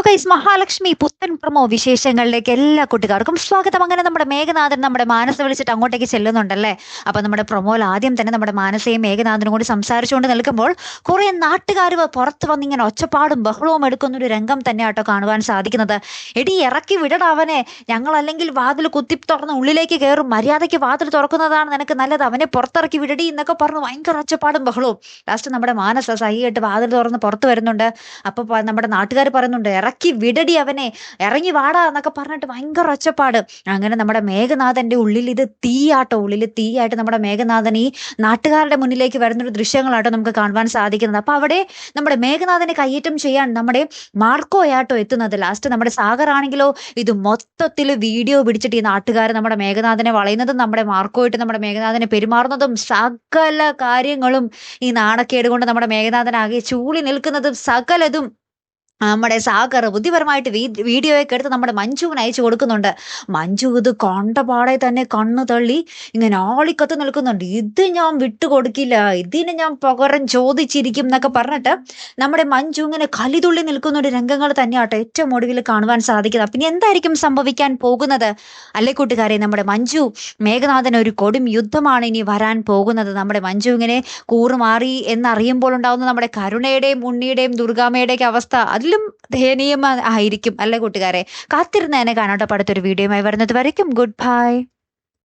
Guys, Mahalakshmi പുത്തൻ promo വിശേഷങ്ങളിലേക്ക് എല്ലാ കുട്ടികാർക്കും സ്വാഗതം. അങ്ങനെ നമ്മുടെ മേഘനാഥൻ നമ്മുടെ മാനസ വിളിച്ചിട്ട് അങ്ങോട്ടേക്ക് ചെല്ലുന്നുണ്ടല്ലേ. അപ്പൊ നമ്മുടെ പ്രൊമോയിൽ ആദ്യം തന്നെ നമ്മുടെ മാനസയും മേഘനാഥനും കൂടി സംസാരിച്ചുകൊണ്ട് നിൽക്കുമ്പോൾ കുറെ നാട്ടുകാർ പുറത്ത് വന്നിങ്ങനെ ഒച്ചപ്പാടും ബഹളവും എടുക്കുന്ന ഒരു രംഗം തന്നെ ആട്ടോ കാണുവാൻ സാധിക്കുന്നത്. എടി ഇറക്കി വിടടാ അവനെ, ഞങ്ങൾ അല്ലെങ്കിൽ വാതിൽ കുത്തി തുറന്ന് ഉള്ളിലേക്ക് കയറും, മര്യാദയ്ക്ക് വാതിൽ തുറക്കുന്നതാണ് നിനക്ക് നല്ലത്, അവനെ പുറത്തിറക്കി വിടടി എന്നൊക്കെ പറഞ്ഞ് ഭയങ്കര ഒച്ചപ്പാടും ബഹളവും. ലാസ്റ്റ് നമ്മുടെ മാനസ സഹിയായിട്ട് വാതിൽ തുറന്ന് പുറത്ത് വരുന്നുണ്ട്. അപ്പൊ നമ്മുടെ നാട്ടുകാർ പറയുന്നുണ്ട്, ഇറക്കി വിടടി അവനെ, ഇറങ്ങി വാടാ എന്നൊക്കെ പറഞ്ഞിട്ട് ഭയങ്കര ഒച്ചപ്പാട്. അങ്ങനെ നമ്മുടെ മേഘനാഥന്റെ ഉള്ളിൽ ഇത് തീയാട്ടോ, ഉള്ളിൽ തീയായിട്ട് നമ്മുടെ മേഘനാഥൻ ഈ നാട്ടുകാരുടെ മുന്നിലേക്ക് വരുന്നൊരു ദൃശ്യങ്ങളാട്ടോ നമുക്ക് കാണുവാൻ സാധിക്കുന്നത്. അപ്പൊ അവിടെ നമ്മുടെ മേഘനാഥനെ കയ്യേറ്റം ചെയ്യാൻ നമ്മുടെ മാർക്കോയാട്ടോ എത്തുന്നത്. ലാസ്റ്റ് നമ്മുടെ സാഗർ ആണെങ്കിലോ ഇത് മൊത്തത്തിൽ വീഡിയോ പിടിച്ചിട്ട് ഈ നാട്ടുകാർ നമ്മുടെ മേഘനാഥനെ വളയുന്നതും നമ്മുടെ മാർക്കോയിട്ട് നമ്മുടെ മേഘനാഥനെ പെരുമാറുന്നതും സകല കാര്യങ്ങളും ഈ നാണക്കേട് കൊണ്ട് നമ്മുടെ മേഘനാഥനാകെ ചൂളി നിൽക്കുന്നതും സകലതും നമ്മുടെ സാഗർ ബുദ്ധിപരമായിട്ട് വീഡിയോയൊക്കെ എടുത്ത് നമ്മുടെ മഞ്ജുവിന് അയച്ചു കൊടുക്കുന്നുണ്ട്. മഞ്ജു ഇത് കണ്ടപാടെ തന്നെ കണ്ണു തള്ളി ഇങ്ങനെ ആളിക്കത്ത് നിൽക്കുന്നുണ്ട്. ഇത് ഞാൻ വിട്ടുകൊടുക്കില്ല, ഇതിന് ഞാൻ പകരം ചോദിച്ചിരിക്കും എന്നൊക്കെ പറഞ്ഞിട്ട് നമ്മുടെ മഞ്ജു ഇങ്ങനെ കലിതുള്ളി നിൽക്കുന്ന ഒരു രംഗങ്ങൾ തന്നെയാട്ടോ ഏറ്റവും ഒടുവിൽ കാണുവാൻ സാധിക്കുന്നത്. പിന്നെ എന്തായിരിക്കും സംഭവിക്കാൻ പോകുന്നത് അല്ലേ കൂട്ടുകാരെ? നമ്മുടെ മഞ്ജു മേഘനാഥൻ ഒരു കൊടും യുദ്ധമാണ് ഇനി വരാൻ പോകുന്നത്. നമ്മുടെ മഞ്ജു ഇങ്ങനെ കൂറുമാറി എന്നറിയുമ്പോൾ ഉണ്ടാവുന്ന നമ്മുടെ കരുണയുടെയും ഉണ്ണിയുടെയും ദുർഗാമ്മയുടെയൊക്കെ അവസ്ഥ അതിലും ദയനീയം ആയിരിക്കും അല്ലേ കൂട്ടുകാരെ? കാത്തിരുന്ന് തന്നെ കാണാട്ടോ. അടുത്തൊരു വീഡിയോയുമായി വരുന്നത് വരയ്ക്കും ഗുഡ് ബൈ.